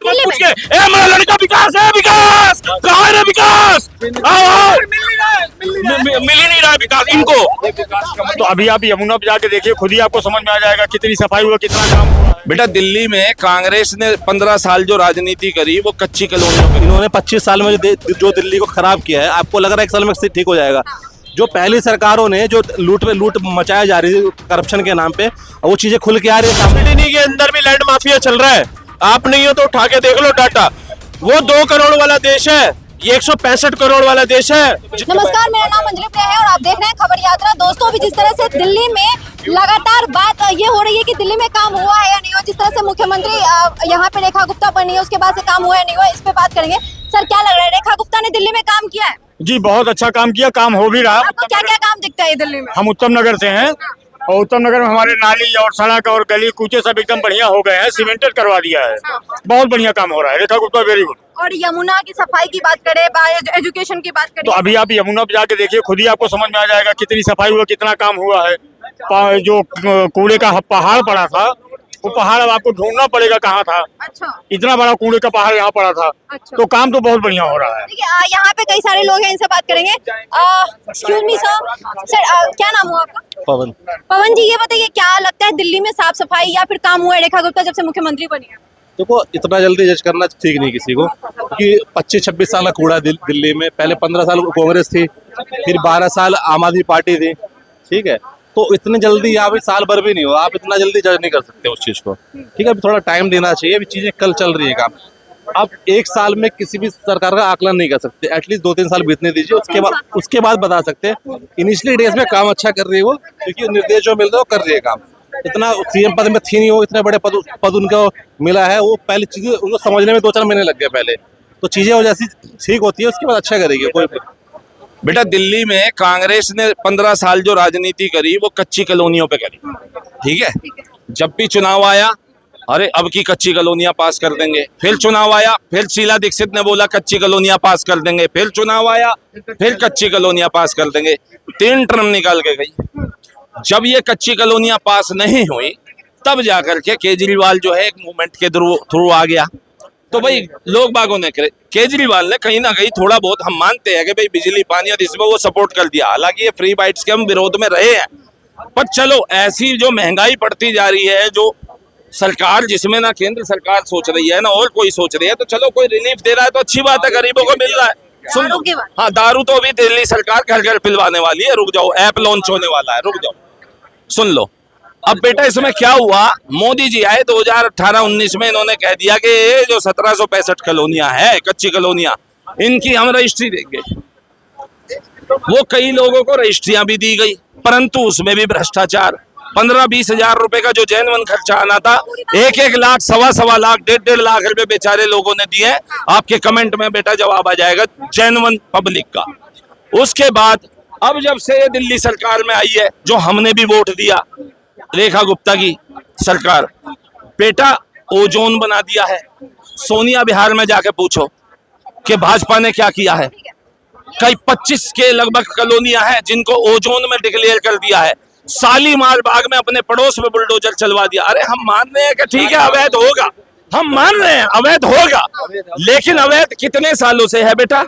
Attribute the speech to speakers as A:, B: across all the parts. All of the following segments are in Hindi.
A: पूछ के मेरा लड़का विकास है, विकास कहाँ है रे विकास? आओ मिल ही नहीं रहा विकास इनको। तो अभी आप यमुना पे जाके देखिए, खुद ही आपको समझ में आ जाएगा कितनी सफाई हुआ, कितना काम हुआ।
B: बेटा दिल्ली में कांग्रेस ने 15 साल जो राजनीति करी वो कच्ची कॉलोनियों पे।
C: इन्होंने 25 साल में जो दिल्ली को खराब किया है, आपको लग रहा है एक साल में ठीक हो जाएगा? जो पहली सरकारों ने जो लूट पे लूट मचाया जा रही है करप्शन के नाम पे, वो चीजें खुल के आ रही है।
A: सिडनी के अंदर भी लैंड माफिया चल रहा है, आप नहीं हो तो उठा के देख लो डाटा। वो 2 करोड़ वाला देश है, ये 165 करोड़ वाला देश है।
D: नमस्कार, मेरा नाम अंजलि प्रिया है और आप देख रहे हैं खबर यात्रा। दोस्तों, अभी जिस तरह से दिल्ली में लगातार बात ये हो रही है कि दिल्ली में काम हुआ है या नहीं हुआ, जिस तरह से मुख्यमंत्री यहाँ पे रेखा गुप्ता बनी है, उसके बाद से काम हुआ है नहीं हुआ, इस पे बात करेंगे। सर, क्या लग रहा है, रेखा गुप्ता ने दिल्ली में काम किया है?
A: जी बहुत अच्छा काम किया, काम हो भी रहा।
D: आपको क्या क्या काम दिखता है दिल्ली में?
A: हम उत्तम नगर से हैं और उत्तम नगर में हमारे नाली और सड़क और गली कूचे सब एकदम बढ़िया हो गए हैं, सीमेंटेड करवा दिया है, बहुत बढ़िया काम हो रहा है। Rekha Gupta very good.
D: और यमुना की सफाई की बात करें, एजुकेशन की बात करें,
A: तो अभी आप यमुना पे जाके देखिए, खुद ही आपको समझ में आ जाएगा कितनी सफाई हुआ, कितना काम हुआ है। जो कूड़े का पहाड़ पड़ा था, वो पहाड़ अब आपको ढूंढना पड़ेगा कहाँ था।
D: अच्छा,
A: इतना बड़ा कूड़े का पहाड़ यहाँ पड़ा था।
D: अच्छा।
A: तो काम तो बहुत बढ़िया हो रहा है।
D: देखिए, यहाँ पे कई सारे लोग हैं, इनसे बात करेंगे। एक्सक्यूज मी सर, क्या नाम हुआ आपका?
C: पवन।
D: पवन जी, ये बताइए क्या लगता है दिल्ली में साफ सफाई या फिर काम हुआ है रेखा गुप्ता जब से मुख्यमंत्री बनी है?
C: देखो, इतना जल्दी जज करना ठीक नहीं किसी को, क्योंकि 25-26 साल का कूड़ा दिल्ली में। पहले 15 साल कांग्रेस थी, फिर 12 साल आम आदमी पार्टी थी, ठीक है? तो इतने जल्दी यहाँ पे साल भर भी नहीं हो, आप इतना जल्दी जज नहीं कर सकते उस चीज को, ठीक है? अभी थोड़ा टाइम देना चाहिए, अभी चीजें कल चल रही है काम। आप एक साल में किसी भी सरकार का आकलन नहीं कर सकते, एटलीस्ट 2-3 साल बीतने दीजिए, उसके बाद बता सकते हैं। इनिशियली डेज में काम अच्छा कर रही है वो, क्योंकि निर्देश जो मिल रहा है वो कर रही है काम। इतना सीएम पद में थी नहीं वो, इतने बड़े पद उनको मिला है, वो पहले चीजें उनको समझने में 2-4 महीने लग गए पहले, तो चीजें वो जैसी ठीक होती है उसके बाद अच्छा करेगी कोई।
B: बेटा दिल्ली में कांग्रेस ने 15 साल जो राजनीति करी वो कच्ची कॉलोनियों पे करी, ठीक है? जब भी चुनाव आया, अरे अब की कच्ची कॉलोनियां पास कर देंगे, फिर चुनाव आया, फिर शीला दीक्षित ने बोला कच्ची कॉलोनियां पास कर देंगे, फिर चुनाव आया, फिर कच्ची कॉलोनियां पास कर देंगे। 3 टर्म निकाल के गई। जब ये कच्ची कॉलोनियां पास नहीं हुई, तब जाकर के केजरीवाल जो है एक मूवमेंट के थ्रू आ गया। तो भाई लोग बागों ने करे, केजरीवाल ने कहीं ना कहीं थोड़ा बहुत, हम मानते हैं कि भाई बिजली पानी और इसमें वो सपोर्ट कर दिया, हालांकि ये फ्री बाइट्स के हम विरोध में रहे हैं, पर चलो ऐसी जो महंगाई बढ़ती जा रही है, जो सरकार जिसमें ना केंद्र सरकार सोच रही है ना और कोई सोच रही है, तो चलो कोई रिलीफ दे रहा है तो अच्छी बात है, गरीबों को मिल रहा है। सुन लो, हाँ दारू तो अभी दिल्ली सरकार घर घर पिलवाने वाली है, रुक जाओ, ऐप लॉन्च होने वाला है, रुक जाओ, सुन लो। अब बेटा इसमें क्या हुआ, मोदी जी आए 2018-19 में, इन्होंने कह दिया कि ये जो 1765 कॉलोनियां है कच्ची कॉलोनियां, इनकी हम रजिस्ट्री देंगे। वो कई लोगों को रजिस्ट्रियां भी दी गई, परंतु उसमें भी भ्रष्टाचार। 15-20 हजार रुपए का जो जेन्युइन खर्चा आना था, 1-1 लाख, 1.25 लाख, 1.5 लाख रुपए बेचारे लोगों ने दिए। आपके कमेंट में बेटा जवाब आ जाएगा जेन्युइन पब्लिक का। उसके बाद अब जब से ये दिल्ली सरकार में आई है, जो हमने भी वोट दिया, रेखा गुप्ता की सरकार, बेटा ओजोन बना दिया है। सोनिया बिहार में जाके पूछो कि भाजपा ने क्या किया है। कई 25 के लगभग कॉलोनियां हैं जिनको ओजोन में डिक्लेयर कर दिया है। शालीमार बाग में अपने पड़ोस में बुलडोजर चलवा दिया। अरे हम मान रहे हैं कि ठीक है अवैध होगा, हम मान रहे हैं अवैध होगा, लेकिन अवैध कितने सालों से है बेटा?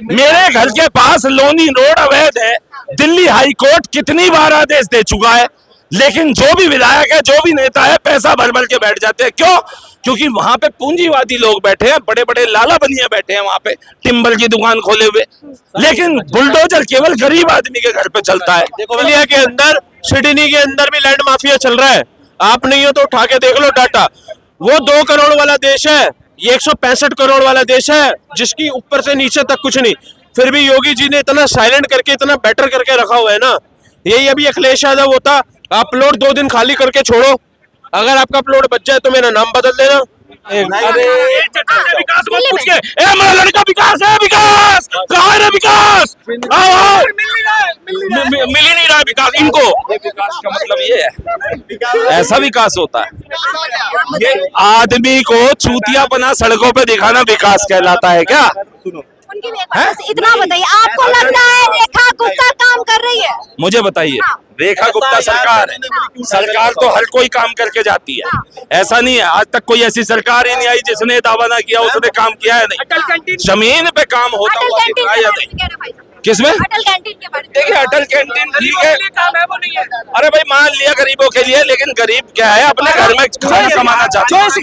B: मेरे घर के पास लोनी रोड अवैध है, दिल्ली हाई कोर्ट कितनी बार आदेश दे चुका है, लेकिन जो भी विधायक है, जो भी नेता है, पैसा भर भर के बैठ जाते हैं। क्यों? क्योंकि वहां पे पूंजीवादी लोग बैठे हैं, बड़े बड़े लाला बनिया बैठे हैं वहां पे, टिम्बर की दुकान खोले हुए, लेकिन बुलडोजर केवल गरीब आदमी के घर पे चलता है।
E: इंडिया के अंदर, सिडनी के अंदर भी लैंड माफिया चल रहा है, आप नहीं हो तो उठा के देख लो डाटा। वो 2 करोड़ वाला देश है, ये 165 करोड़ वाला देश है, जिसकी ऊपर से नीचे तक कुछ नहीं। फिर भी योगी जी ने इतना साइलेंट करके, इतना बेटर करके रखा हुआ है ना। यही अभी अखिलेश यादव होता, आप प्लॉट 2 दिन खाली करके छोड़ो, अगर आपका प्लॉट बच जाए तो मेरा नाम बदल देना।
A: विकास को पूछ के मेरा लड़का विकास है, विकास कहाँ है रे विकास? आओ मिल ही नहीं रहा विकास इनको।
B: विकास का मतलब ये है, ऐसा विकास होता है,
A: ये आदमी को चूतियापना सड़कों पे दिखाना विकास कहलाता है क्या?
C: सुनो,
D: उनकी भी एक बात, बस इतना बताइए, आपको लगता है रेखा गुप्ता काम कर रही है?
B: मुझे बताइए,
D: हाँ।
B: रेखा गुप्ता सरकार है, सरकार तो हर कोई काम करके जाती है, ऐसा नहीं है। आज तक कोई ऐसी सरकार ही नहीं आई जिसने दावा ना किया उसने काम किया है नहीं। जमीन पे काम होता
D: अटल
B: हुआ
D: कैंटीन
B: दिख रहा
D: के
B: है या
D: बारे
B: नहीं?
D: में कह रहे भाई साहब?
B: किसमें?
D: अटल कैंटीन के बारे में।
B: देखिए अटल कैंटीन ठीक है, अरे भाई मान लिया गरीबों के लिए, लेकिन गरीब क्या है अपने घर में खाना कमाना चाहता
F: जो
B: है।
F: इस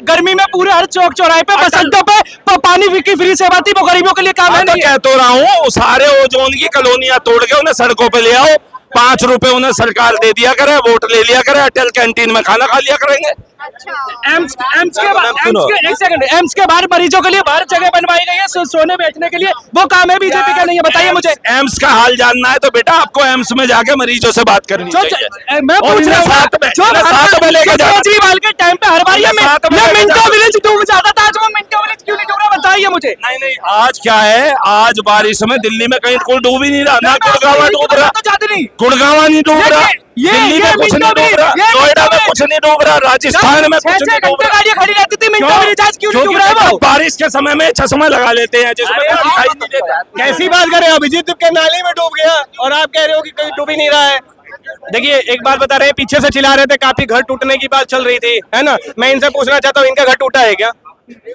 F: गर्मी में पूरे हर चौक चौराहे पे बस अड्डों पे पानी की फ्री सेवा थी, वो गरीबों के लिए काम है
B: मैं तो
F: नहीं है।
B: कह तो रहा हूँ, सारे ओजोन की कॉलोनियां तोड़ के उन्हें सड़कों पे ले आओ, 5 रुपए उन्हें सरकार दे दिया करे, वोट ले लिया करे, अटल कैंटीन में खाना खा लिया करेंगे।
D: अच्छा,
F: एम्स के बाहर
B: सुनो।
F: एक सेकंड, एम्स के बाहर मरीजों के लिए बाहर जगह बनवाई गई है सोने बैठने के लिए, वो काम है बीजेपी का नहीं है? बताइए मुझे।
B: एम्स का हाल जानना है तो बेटा आपको एम्स में जाके मरीजों से बात करनी चाहिए।
F: मैं
B: और
F: पूछ
B: इन्हें
F: रहा
B: साथ में-
F: हूँ,
B: इन्हें साथ में लेके जाना।
F: केजरीवाल के टाइम पे हर बार ये
B: इन्हें साथ में लेके
F: मिंटो
B: जाना।
F: विलेज डूब जाता था, आज वो मिंटो विलेज क्यों नहीं डूब रहा? बताइए मुझे।
B: नहीं नहीं, आज क्या है, आज बारिश में दिल्ली में कहीं कोई डूब ही नहीं रहा, ना गुड़गांव डूब रहा,
F: तो जाते नहीं।
B: गुड़गांव नहीं डूब रहा, दिल्ली में कुछ नहीं डूब रहा, नोएडा में कुछ नहीं डूब रहा, राजस्थान में कुछ नहीं डूब रहा।
F: गाड़ियां खड़ी रहती थी मिंटो विलेज, आज क्यों नहीं डूब रहा है वो?
B: बारिश के समय में चश्मा लगा लेते हैं जिसमें कोई दिखाई नहीं देता।
F: कैसी बात कर रहे हो? अभिजीत के नाले में डूब गया और आप कह रहे हो कि कहीं डूब ही नहीं रहा है। देखिए एक बात बता रहे हैं, पीछे से चिल्ला रहे थे, काफी घर टूटने की बात चल रही थी, है ना? मैं इनसे पूछना चाहता हूँ, इनका घर टूटा है क्या?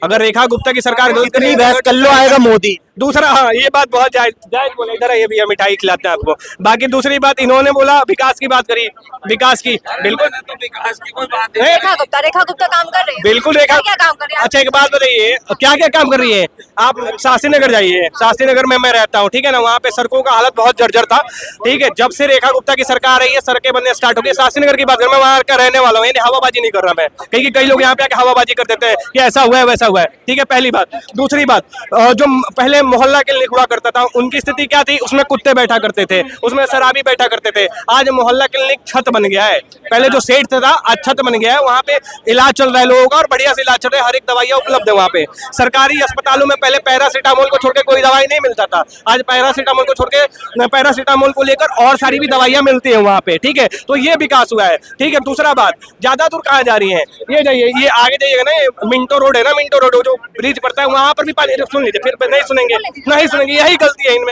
F: अगर रेखा गुप्ता की सरकार गलत करेगी, बहस कर लो, आएगा मोदी। दूसरा, हाँ ये बात बहुत जायज बोला, इधर है ये भैया मिठाई खिलाते हैं आपको। बाकी दूसरी बात, इन्होंने बोला विकास की बात करी, विकास की बिल्कुल
B: तो विकास की कोई बात नहीं।
D: रेखा गुप्ता काम कर रही है?
F: बिल्कुल रेखा,
D: क्या काम कर रही है?
F: अच्छा एक बात बताइए, क्या क्या काम कर रही है? आप शास्त्री नगर जाइए, शास्त्री नगर में मैं रहता हूँ, ठीक है ना? वहाँ पे सड़कों का हालत बहुत जर्जर था, ठीक है? जब से रेखा गुप्ता की सरकार आई है, सड़कें बनने स्टार्ट हो गई। शास्त्री नगर की बात करें, मैं वहाँ का रहने वाला हूँ, यानी हवाबाजी नहीं कर रहा मैं, क्योंकि कई लोग यहाँ पे आके हवाबाजी कर देते हैं कि ऐसा हुआ है वैसा हुआ है, ठीक है? पहली बात। दूसरी बात, जो पहले मोहल्ला क्लिनिक हुआ करता था, उनकी स्थिति क्या थी? उसमें कुत्ते बैठा करते थे, उसमें शराबी बैठा करते थे। आज मोहल्ला क्लिनिक छत बन गया है, पहले जो सेट था आज छत बन गया है, वहाँ पे इलाज चल रहा है लोगों का और बढ़िया से इलाज चल रहा है, हर एक दवाइयाँ उपलब्ध है वहाँ पे। सरकारी अस्पतालों में पहले पैरासीटामोल को छोड़ के कोई दवाई नहीं मिलता था, आज पैरासीटामोल को छोड़ के पैरासीटामोल को लेकर और सारी भी दवाइयाँ मिलती है वहाँ पे, ठीक है? तो ये विकास हुआ है, ठीक है? दूसरा बात, ज्यादा दूर कहाँ जा रही है? ये जाइए, ये आगे जाइएगा ना, ये मिंटो रोड है ना, मिंटो रोड जो ब्रिज पड़ता है वहाँ पर भी पानी, सुन लीजिए, फिर नहीं सुनेंगे, यही गलती है इनमें।